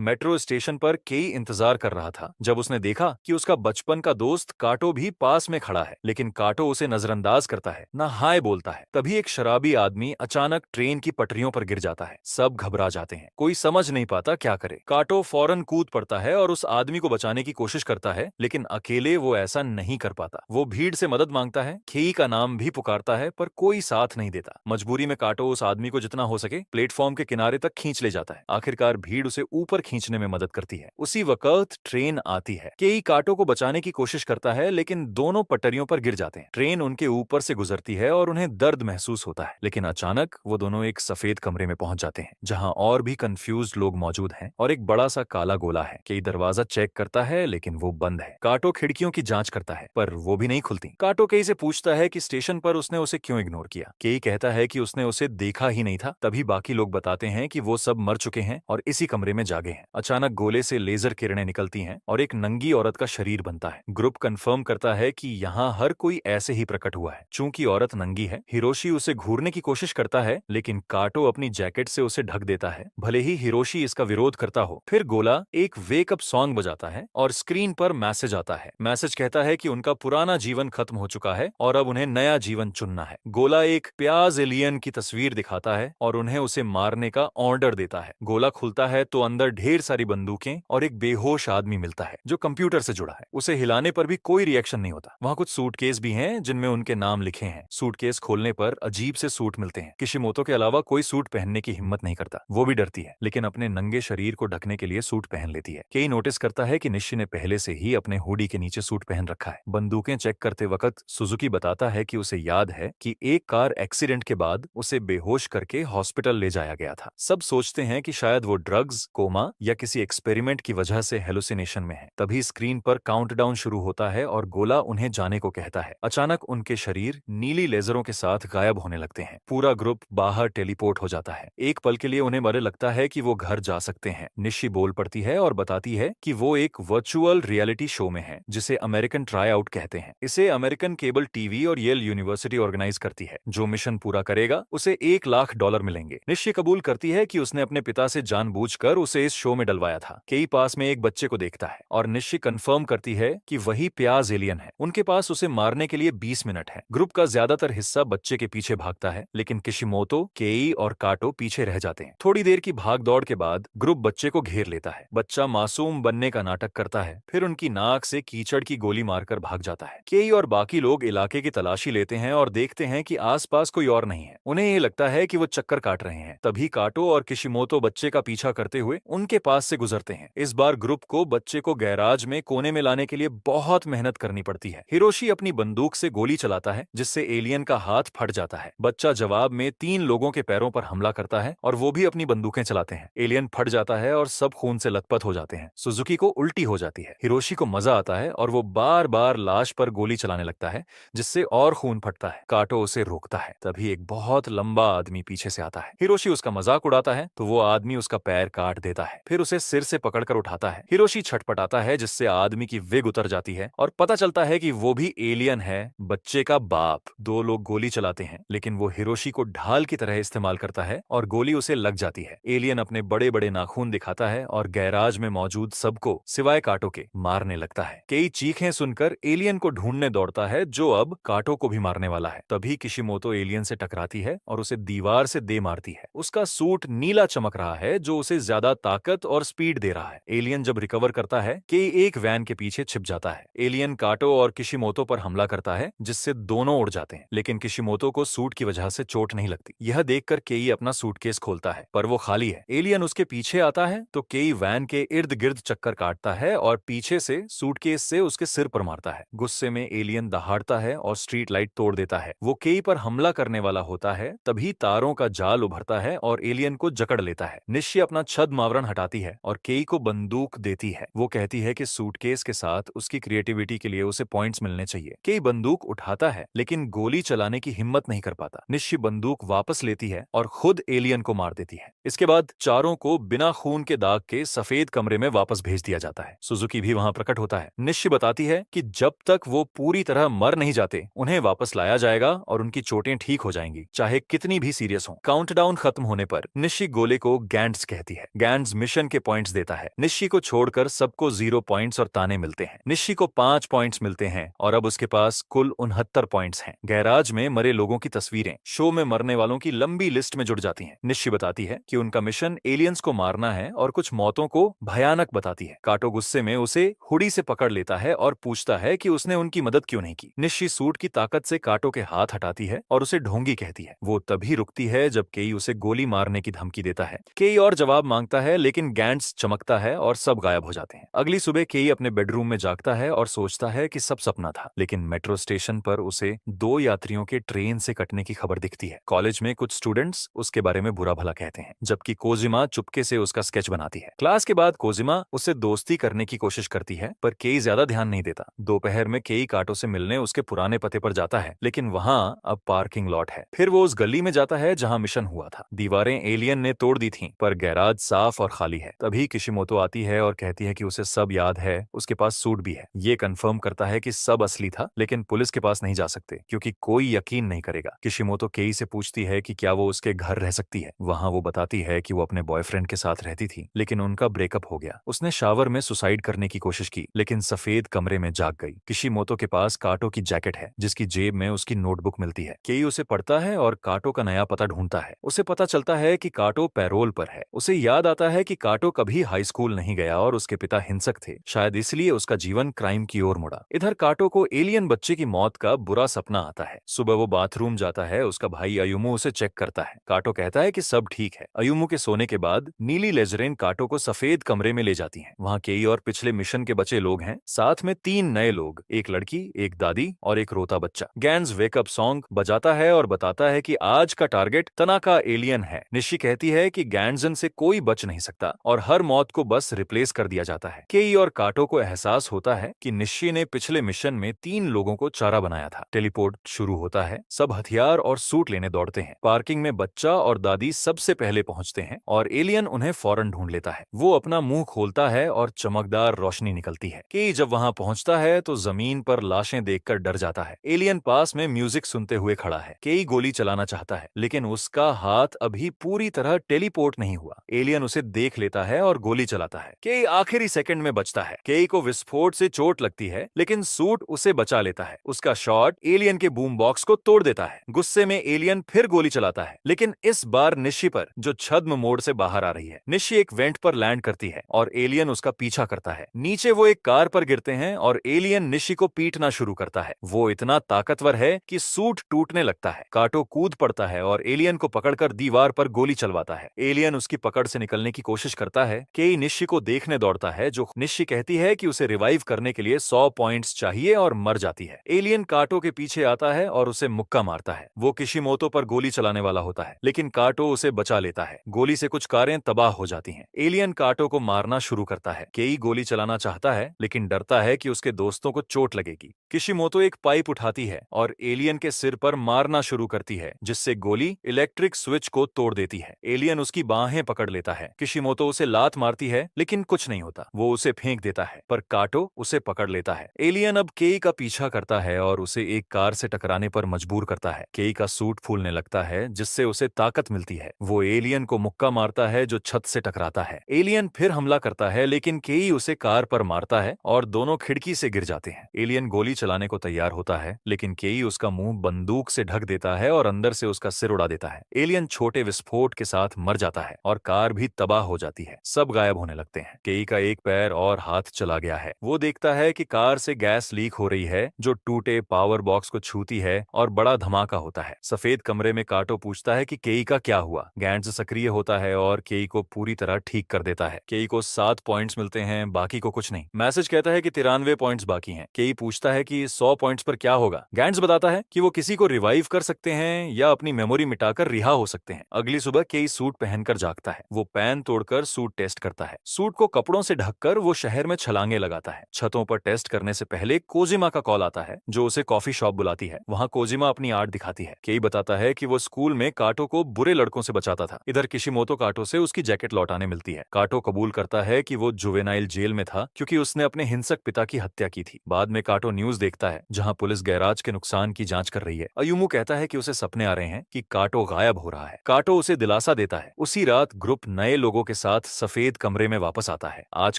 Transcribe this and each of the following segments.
Metro station पर केई इंतजार कर रहा था जब उसने देखा कि उसका बचपन का दोस्त काटो भी पास में खड़ा है, लेकिन काटो उसे नजरअंदाज करता है, ना हाय बोलता है। तभी एक शराबी आदमी अचानक ट्रेन की पटरियों पर गिर जाता है। सब घबरा जाते हैं, कोई समझ नहीं पाता क्या करे। काटो फौरन कूद पड़ता है और उस आदमी को बचाने की कोशिश करता है, लेकिन अकेले वो ऐसा नहीं कर पाता। वो भीड़ से मदद मांगता है, खेई का नाम भी पुकारता है, पर कोई साथ नहीं देता। मजबूरी में काटो उस आदमी को जितना हो सके प्लेटफॉर्म के किनारे तक खींच ले जाता है। आखिरकार भीड़ उसे ऊपर खींचने में मदद करती है। उसी वक्त ट्रेन आती है। केई काटो को बचाने की कोशिश करता है, लेकिन दोनों पटरियों पर गिर जाते हैं। ट्रेन उनके ऊपर से गुजरती है और उन्हें दर्द महसूस होता है, लेकिन अचानक वो दोनों एक सफेद कमरे में पहुंच जाते हैं जहां और भी कंफ्यूज्ड लोग मौजूद हैं और एक बड़ा सा काला गोला है। केई दरवाजा चेक करता है, लेकिन वो बंद है। काटो खिड़कियों की जांच करता है, पर वो भी नहीं खुलती। काटो केई से पूछता है कि स्टेशन पर उसने उसे क्यों इग्नोर किया। केई कहता है कि उसने उसे देखा ही नहीं था। तभी बाकी लोग बताते हैं कि वो सब मर चुके हैं और इसी कमरे में जागे हैं। अचानक गोले से लेजर किरणें निकलती हैं और एक नंगी औरत का शरीर बनता है। ग्रुप कंफर्म करता है कि यहाँ हर कोई ऐसे ही प्रकट हुआ है। चूंकि औरत नंगी है, हिरोशी उसे घूरने की कोशिश करता है, लेकिन काटो अपनी जैकेट से उसे ढक देता है, भले ही हिरोशी इसका विरोध करता हो। फिर गोला एक वेक अप सॉन्ग बजाता है और स्क्रीन पर मैसेज आता है। मैसेज कहता है कि उनका पुराना जीवन खत्म हो चुका है और अब उन्हें नया जीवन चुनना है। गोला एक प्याज एलियन की तस्वीर दिखाता है और उन्हें उसे मारने का ऑर्डर देता है। गोला खुलता है तो अंदर ढेर सारी बंदूकें और एक बेहोश आदमी मिलता है जो कंप्यूटर से जुड़ा है। उसे हिलाने पर भी कोई रिएक्शन नहीं होता। वहाँ कुछ सूटकेस भी हैं जिनमें उनके नाम लिखे हैं। सूटकेस खोलने पर अजीब से सूट मिलते हैं। किशिमोतो के अलावा कोई सूट पहनने की हिम्मत नहीं करता। वो भी डरती है, लेकिन अपने नंगे शरीर को ढकने के लिए सूट पहन लेती है। केई नोटिस करता है कि निशी ने पहले से ही अपने हुडी के नीचे सूट पहन रखा है। बंदूकें चेक करते वक्त सुजुकी बताता है कि उसे याद है कि एक कार एक्सीडेंट के बाद उसे बेहोश करके हॉस्पिटल ले जाया गया था। सब सोचते हैं कि शायद वो ड्रग्स, कोमा या किसी एक्सपेरिमेंट की वजह से हेलुसिनेशन में है। तभी स्क्रीन पर काउंटडाउन शुरू होता है और गोला उन्हें जाने को कहता है। अचानक उनके शरीर नीली लेजरों के साथ गायब होने लगते हैं। पूरा ग्रुप बाहर टेलीपोर्ट हो जाता है। एक पल के लिए उन्हें बड़े लगता है कि वो घर जा सकते हैं। निशी बोल पड़ती है और बताती है कि वो एक वर्चुअल रियलिटी शो में है जिसे अमेरिकन ट्राई आउट कहते हैं। इसे अमेरिकन केबल टीवी और येल यूनिवर्सिटी ऑर्गेनाइज करती है। जो मिशन पूरा करेगा उसे $1,00,000 मिलेंगे। निशी कबूल करती है कि उसने अपने पिता से जानबूझकर उसे इस शो में डलवाया था। केई पास में एक बच्चे को देखता है और निशी कंफर्म करती है कि वही प्याज एलियन है। उनके पास उसे मारने के लिए 20 मिनट है। ग्रुप का ज्यादातर हिस्सा बच्चे के पीछे भागता है, लेकिन किशिमोतो, केई और काटो पीछे रह जाते हैं। थोड़ी देर की भाग दौड़ के बाद ग्रुप बच्चे को घेर लेता है। बच्चा मासूम बनने का नाटक करता है, फिर उनकी नाक से कीचड़ की गोली मारकर भाग जाता है। केई और बाकी लोग इलाके की तलाशी लेते हैं और देखते हैं कि आसपास कोई और नहीं है। उन्हें ये लगता है कि वो चक्कर काट रहे हैं। तभी काटो और किशिमोतो बच्चे का पीछा करते हुए उनके पास से गुजरते हैं। इस बार ग्रुप को बच्चे को गैराज में कोने में लाने के लिए बहुत मेहनत करनी पड़ती है। हिरोशी अपनी बंदूक से गोली चलाता है, जिससे एलियन का हाथ फट जाता है। बच्चा जवाब में 3 लोगों के पैरों पर हमला करता है और वो भी अपनी बंदूकें चलाते हैं। एलियन फट जाता है और सब खून से लथपथ हो जाते हैं। सुजुकी को उल्टी हो जाती है। हिरोशी को मजा आता है और वो बार बार लाश पर गोली चलाने लगता है, जिससे और खून फटता है। काटो उसे रोकता है। तभी एक बहुत लंबा आदमी पीछे से आता है। हिरोशी उसका मजाक उड़ाता है तो वो आदमी उसका पैर काट देता है, फिर उसे सिर से पकड़कर उठाता है। हिरोशी छटपटाता है, जिससे आदमी की विग उतर जाती है और पता चलता है कि वो भी एलियन है, बच्चे का बाप। 2 लोग गोली चलाते हैं, लेकिन वो हिरोशी को ढाल की तरह इस्तेमाल करता है और गोली उसे लग जाती है। एलियन अपने बड़े बड़े नाखून दिखाता है और गैराज में मौजूद सबको सिवाय काटो के मारने लगता है। कई चीखें सुनकर एलियन को ढूंढने दौड़ता है, जो अब काटो को भी मारने वाला है। तभी किशिमोतो एलियन से टकराती है और उसे दीवार से दे मारती है। उसका सूट नीला चमक रहा है, जो उसे ज्यादा ताकत और स्पीड दे रहा है। एलियन जब रिकवर करता है कि एक वैन के पीछे छिप जाता है। एलियन काटो और किशिमोतो पर हमला करता है, जिससे दोनों उड़ जाते हैं, लेकिन किशिमोतो को सूट की वजह से चोट नहीं लगती। यह देखकर केई अपना सूटकेस खोलता है, पर वो खाली है। एलियन उसके पीछे आता है तो केई वैन के इर्द गिर्द चक्कर काटता है और पीछे से सूटकेस से उसके सिर पर मारता है। गुस्से में एलियन दहाड़ता है और स्ट्रीट लाइट तोड़ देता है। वो केई पर हमला करने वाला होता है, तभी तारों का जाल उभरता है और एलियन को जकड़ लेता है। निश्चय अपना छद मावरण हटाती है और केई को बंदूक देती है। वो कहती है कि सूटकेस के साथ उसकी क्रिएटिविटी के लिए उसे पॉइंट्स मिलने चाहिए। केई बंदूक उठाता है, लेकिन गोली चलाने की हिम्मत नहीं कर पाता। निश्चय बंदूक वापस लेती है और खुद एलियन को मार देती है। इसके बाद चारों को बिना खून के दाग के सफेद कमरे में वापस भेज दिया जाता है। सुजुकी भी वहां प्रकट होता है। निश्चय बताती है कि जब तक वो पूरी तरह मर नहीं जाते, उन्हें वापस लाया जाएगा और उनकी चोटें ठीक हो जाएंगी, चाहे कितनी भी सीरियस हो। काउंटडाउन खत्म होने पर निश्चय गोले को गैंड्स कहती है। गैंड्स मिशन मिशन के पॉइंट्स देता है। निशी को छोड़कर सबको 0 पॉइंट्स और ताने मिलते हैं। निशी को 5 पॉइंट्स मिलते हैं और अब उसके पास कुल 69 पॉइंट्स हैं। गैराज में मरे लोगों की तस्वीरें शो में मरने वालों की लंबी लिस्ट में जुड़ जाती हैं। निशी बताती है कि उनका मिशन एलियंस को मारना है और कुछ मौतों को भयानक बताती है। काटो गुस्से में उसे हुडी से पकड़ लेता है और पूछता है कि उसने उनकी मदद क्यों नहीं की। निशी सूट की ताकत से काटो के हाथ हटाती है और उसे ढोंगी कहती है। वो तभी रुकती है जब केई उसे गोली मारने की धमकी देता है। केई और जवाब मांगता है लेकिन गैंट्स चमकता है और सब गायब हो जाते हैं। अगली सुबह केई अपने बेडरूम में जागता है और सोचता है कि सब सपना था, लेकिन मेट्रो स्टेशन पर उसे 2 यात्रियों के ट्रेन से कटने की खबर दिखती है। कॉलेज में कुछ स्टूडेंट्स उसके बारे में बुरा भला कहते हैं, जबकि कोजिमा चुपके से उसका स्केच बनाती है। क्लास के बाद कोजिमा उससे दोस्ती करने की कोशिश करती है, पर केई ज्यादा ध्यान नहीं देता। दोपहर में केई काटो से मिलने उसके पुराने पते पर जाता है, लेकिन वहाँ अब पार्किंग लॉट है। फिर वो उस गली में जाता है जहाँ मिशन हुआ था। दीवारें एलियन ने तोड़ दी थीं, पर गैराज साफ और खाली है। तभी किशिमोतो आती है और कहती है कि उसे सब याद है, उसके पास सूट भी है। ये कंफर्म करता है कि सब असली था, लेकिन पुलिस के पास नहीं जा सकते क्योंकि कोई यकीन नहीं करेगा। किशिमोतो केई से पूछती है कि क्या वो उसके घर रह सकती है। वहाँ वो बताती है कि वो अपने बॉयफ्रेंड के साथ रहती थी, लेकिन उनका ब्रेकअप हो गया। उसने शावर में सुसाइड करने की कोशिश की, लेकिन सफेद कमरे में जाग गई। किशिमोतो के पास काटो की जैकेट है, जिसकी जेब में उसकी नोटबुक मिलती है। केई उसे पढ़ता है और काटो का नया पता ढूंढता है। उसे पता चलता है कि काटो पैरोल पर है। उसे याद आता है कि काटो कभी हाई स्कूल नहीं गया और उसके पिता हिंसक थे, शायद इसलिए उसका जीवन क्राइम की ओर मुड़ा। इधर काटो को एलियन बच्चे की मौत का बुरा सपना आता है। सुबह वो बाथरूम जाता है, उसका भाई अयुमु उसे चेक करता है। काटो कहता है कि सब ठीक है। अयुमु के सोने के बाद नीली लेजरेन काटो को सफेद कमरे में ले जाती है। वहाँ केई और पिछले मिशन के बचे लोग हैं, साथ में 3 नए लोग, एक लड़की, एक दादी और एक रोता बच्चा। गैंस वेकअप सॉन्ग बजाता है और बताता है कि आज का टारगेट तनाका एलियन है। निशी कहती है कि गैंजन से कोई बच नहीं सकता और हर मौत को बस रिप्लेस कर दिया जाता है। केई और काटो को एहसास होता है कि निशी ने पिछले मिशन में 3 लोगों को चारा बनाया था। टेलीपोर्ट शुरू होता है, सब हथियार और सूट लेने दौड़ते हैं। पार्किंग में बच्चा और दादी सबसे पहले पहुंचते हैं और एलियन उन्हें फौरन ढूंढ लेता है। वो अपना मुंह खोलता है और चमकदार रोशनी निकलती है। केई जब वहां पहुंचता है तो जमीन पर लाशें देखकर डर जाता है। एलियन पास में म्यूजिक सुनते हुए खड़ा है। केई गोली चलाना चाहता है, लेकिन उसका हाथ अभी पूरी तरह टेलीपोर्ट नहीं हुआ। एलियन उसे देख लेता है और गोली चलाता है। केई आखिरी सेकंड में बचता है। केई को विस्फोट से चोट लगती है, लेकिन सूट उसे बचा लेता है। उसका शॉट एलियन के बूम बॉक्स को तोड़ देता है। गुस्से में एलियन फिर गोली चलाता है, लेकिन इस बार निशी पर, जो छद्म मोड़ से बाहर आ रही है। निशी एक वेंट पर लैंड करती है और एलियन उसका पीछा करता है। नीचे वो एक कार पर गिरते हैं और एलियन निशी को पीटना शुरू करता है। वो इतना ताकतवर है कि सूट टूटने लगता है। काटो कूद पड़ता है और एलियन को पकड़कर दीवार पर गोली चलवाता है। एलियन उसकी पकड़ से निकलने की कोशिश करता है। केई निशी को देखने दौड़ता है, जो निशी कहती है कि उसे रिवाइव करने के लिए 100 पॉइंट्स चाहिए और मर जाती है। एलियन काटो के पीछे आता है और उसे मुक्का मारता है। वो किशिमोतो पर गोली चलाने वाला होता है, लेकिन काटो उसे बचा लेता है। गोली से कुछ कारें तबाह हो जाती हैं। एलियन काटो को मारना शुरू करता है। केई गोली चलाना चाहता है, लेकिन डरता है कि उसके दोस्तों को चोट लगेगी। किशिमोतो एक पाइप उठाती है और एलियन के सिर पर मारना शुरू करती है, जिससे गोली इलेक्ट्रिक स्विच को तोड़ देती है। एलियन उसकी बाहें पकड़ लेता है। किशिमोतो उसे लात मारती है, लेकिन कुछ नहीं होता। वो उसे फेंक देता है, पर काटो उसे पकड़ लेता है। एलियन अब केई का पीछा करता है और उसे एक कार से टकराने पर मजबूर करता है। केई का सूट फूलने लगता है, जिससे उसे ताकत मिलती है। वो एलियन को मुक्का मारता है, जो छत से टकराता है। एलियन फिर हमला करता है, लेकिन केई उसे कार पर मारता है और दोनों खिड़की से गिर जाते हैं। एलियन गोली चलाने को तैयार होता है, लेकिन केई उसका मुंह बंदूक से ढक देता है और अंदर से उसका सिर उड़ा देता है। एलियन छोटे विस्फोट के साथ मर जाता है और कार भी तबाह हो जाती है। सब गायब होने लगते हैं। केई का एक पैर और हाथ चला गया है। वो देखता है कि कार से गैस लीक हो रही है, जो टूटे पावर बॉक्स को छूती है और बड़ा धमाका होता है। सफेद कमरे में काटो पूछता है कि केई का क्या हुआ। गैंट्स सक्रिय होता है और केई को पूरी तरह ठीक कर देता है। केई को 7 पॉइंट्स मिलते हैं, बाकी को कुछ नहीं। मैसेज कहता है कि 93 पॉइंट्स बाकी हैं। केई पूछता है कि 100 पॉइंट्स पर क्या होगा। गैंट्स बताता है कि वो किसी को रिवाइव कर सकते हैं या अपनी मेमोरी मिटाकर रिहा हो सकते हैं। अगली सुबह केई सूट पहनकर जागता है। वो पैन तोड़कर सूट टेस्ट करता है। सूट को कपड़ों से ढककर वो शहर में छलांगे लगाता है। छतों पर टेस्ट करने से पहले कोजिमा का कॉल आता है, जो उसे कॉफी शॉप बुलाती है। वहाँ कोजिमा अपनी आर्ट दिखाती है। केई बताता है कि वो स्कूल में काटो को बुरे लड़कों से बचाता था। इधर किशिमोतो काटो से उसकी जैकेट लौटाने मिलती है। काटो कबूल करता है कि वो जुवेनाइल जेल में था, क्योंकि उसने अपने हिंसक पिता की हत्या की थी। बाद में काटो न्यूज देखता है, जहाँ पुलिस गैराज के नुकसान की जांच कर रही है। अयुमु कहता है कि उसे सपने आ रहे हैं कि काटो गायब हो रहा है। काटो उसे दिलासा देता है। उसी रात ग्रुप नए लोगों के साथ सफेद कमरे में वापस आता है। आज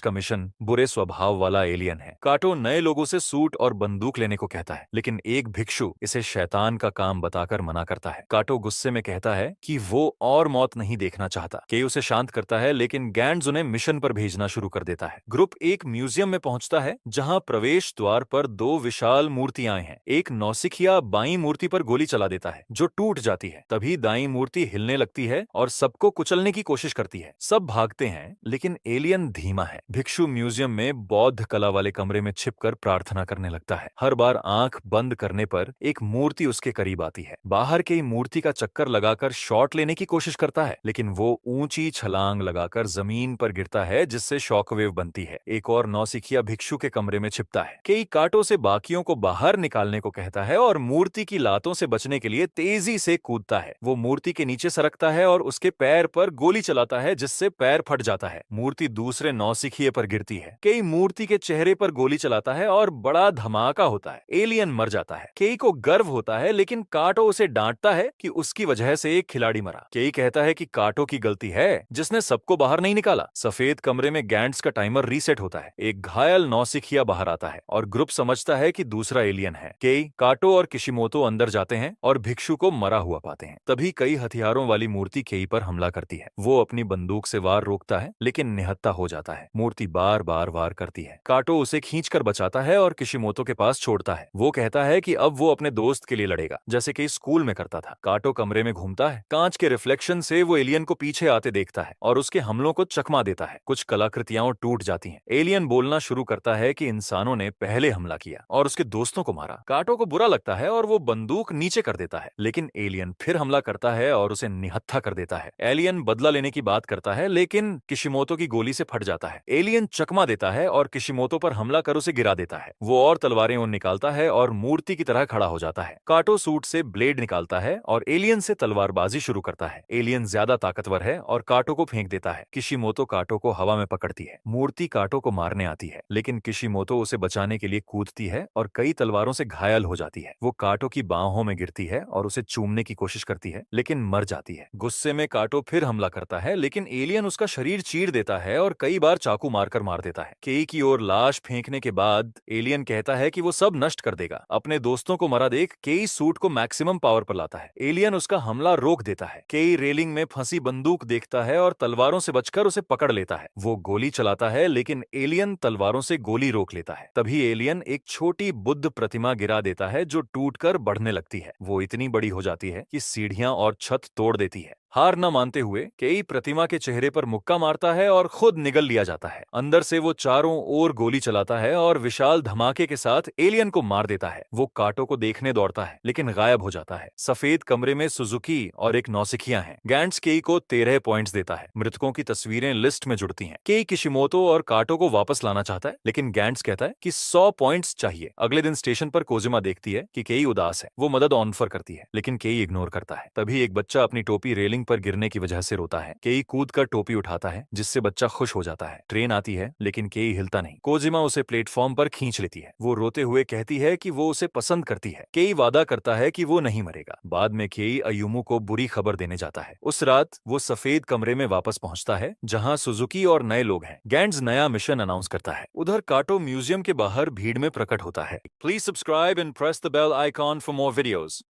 का मिशन बुरे स्वभाव वाला एलियन है। काटो नए लोगों से सूट और बंदूक लेने को कहता है, लेकिन एक भिक्षु इसे शैतान का काम बताकर मना करता है। काटो गुस्से में कहता है कि वो और मौत नहीं देखना चाहता। केई उसे शांत करता है, लेकिन गैंड्स उन्हें मिशन पर भेजना शुरू कर देता है। ग्रुप एक म्यूजियम में पहुंचता है जहां प्रवेश द्वार पर दो विशाल मूर्तियां हैं। एक नौसिखिया बाईं मूर्ति पर गोली चला देता है जो टूट जाती है। तभी दाईं मूर्ति हिलने लगती है और सबको कुचलने की कोशिश करती है। सब भागते हैं, लेकिन एलियन धीमा है। भिक्षु म्यूजियम में बौद्ध कला वाले कमरे में छिपकर प्रार्थना करने लगता है। हर बार आंख बंद करने पर एक मूर्ति उसके करीब आती है। बाहर के मूर्ति का चक्कर लगाकर शॉट लेने की कोशिश करता है, लेकिन वो ऊंची छलांग लगाकर जमीन पर गिरता है जिससे शॉकवेव बनती है। एक और नौसिखिया भिक्षु के कमरे में छिपता है। केई काटो से बाकियों को बाहर निकालने को कहता है और मूर्ति की लातों से बचने के लिए तेजी से कूदता है। वो मूर्ति के नीचे सरकता है और उसके पैर पर गोली चलाता है जिससे पैर फट जाता है। मूर्ति दूसरे नौसिखिए पर गिरती है। केई मूर्ति के चेहरे पर गोली चलाता है और बड़ा धमाका होता है। एलियन मर जाता है। केई को गर्व होता है, लेकिन काटो उसे डांटता है कि उसकी वजह से एक खिलाड़ी मरा। केई कहता है कि काटो की गलती है जिसने सबको बाहर नहीं निकाला। सफेद कमरे में गैंड्स का टाइमर रीसेट होता है। एक घायल नौसिखिया बाहर आता है और ग्रुप समझता है कि दूसरा एलियन है। केई, काटो और किशिमोतो अंदर जाते हैं और भिक्षु को मरा हुआ पाते हैं। तभी कई हथियारों वाली मूर्ति केई पर हमला करती है। वो अपनी बंदूक से वार रोकता है, लेकिन निहत्था हो जाता है। मूर्ति बार बार वार करती है। काटो उसे खींचकर बचाता है और किशिमोतो के पास छोड़ता है। वो कहता है कि अब वो अपने दोस्त के लिए लड़ेगा, जैसे कि स्कूल में करता था। काटो कमरे में घूमता है। कांच के रिफ्लेक्शन से वो एलियन को पीछे आते देखता है और उसके हमलों को चकमा देता है। कुछ कलाकृतियां टूट जाती हैं। एलियन बोलना शुरू करता है कि इंसानों ने पहले हमला किया और उसके दोस्तों को मारा। काटो को बुरा लगता है और वो बंदूक नीचे कर देता है, लेकिन एलियन फिर हमला करता है और उसे निहत्था कर देता है। एलियन बदला लेने की बात करता है, लेकिन किशिमोतो की गोली से फट जाता है। एलियन चकमा देता है और किशिमोतो पर हमला कर उसे गिरा देता है। वो और तलवारें निकालता है और मूर्ति की तरह खड़ा हो जाता है। काटो सूट से ब्लेड निकालता है और एलियन से तलवारबाजी शुरू करता है। एलियन ज्यादा ताकतवर है और काटो को फेंक देता है। किशिमोतो काटो को हवा में पकड़ती है। मूर्ति काटो को मारने आती है, लेकिन किशिमोतो उसे बचाने के लिए कूदती है और कई तलवारों से घायल हो जाती है। वो काटो की बाहों में गिरती है और उसे चूमने की कोशिश करती है, लेकिन मर जाती है। गुस्से में काटो फिर हमला करता है, लेकिन एलियन उसका शरीर चीर देता है और कई बार चाकू मारकर मार देता है। केई की ओर लाश फेंकने के बाद एलियन कहता है कि वो सब नष्ट कर देगा। अपने दोस्तों को मरा देख केई सूट को मैक्सिमम पावर पर लाता है। एलियन उसका हमला रोक देता है। केई रेलिंग में फंसी बंदूक देखता है और तलवारों से बचकर उसे पकड़ लेता है। वो गोली चलाता है, लेकिन एलियन तलवारों से गोली रोक लेता है। तभी एलियन एक छोटी बुद्ध प्रतिमा गिरा देता है जो टूटकर बढ़ने लगती है। वो इतनी बड़ी हो जाती है कि सीढ़ियां और छत तोड़ देती है। हार न मानते हुए केई प्रतिमा के चेहरे पर मुक्का मारता है और खुद निगल लिया जाता है। अंदर से वो चारों ओर गोली चलाता है और विशाल धमाके के साथ एलियन को मार देता है। वो काटो को देखने दौड़ता है, लेकिन गायब हो जाता है। सफेद कमरे में सुजुकी और एक नौसिखिया है। गैंड्स केई को 13 पॉइंट्स देता है। मृतकों की तस्वीरें लिस्ट में जुड़ती हैं। केई किशिमोतो और काटो को वापस लाना चाहता है, लेकिन गैंड्स कहता है कि 100 पॉइंट्स चाहिए। अगले दिन स्टेशन पर कोजिमा देखती है कि केई उदास है। वो मदद ऑफर करती है, लेकिन केई इग्नोर करता है। तभी एक बच्चा अपनी टोपी रेलिंग पर गिरने की वजह से रोता है। केई कूदकर टोपी उठाता है, जिससे बच्चा खुश हो जाता है। ट्रेन आती है, लेकिन केई हिलता नहीं। कोजिमा उसे प्लेटफॉर्म पर खींच लेती है। वो रोते हुए कहती है कि वो उसे पसंद करती है। केई वादा करता है कि वो नहीं मरेगा। बाद में केई अयुमु को बुरी खबर देने जाता है। उस रात वो सफेद कमरे में वापस पहुंचता है, जहां सुजुकी और नए लोग हैं। गैंड्स नया मिशन अनाउंस करता है। उधर काटो म्यूजियम के बाहर भीड़ में प्रकट होता है। Please subscribe and press the bell icon for more videos.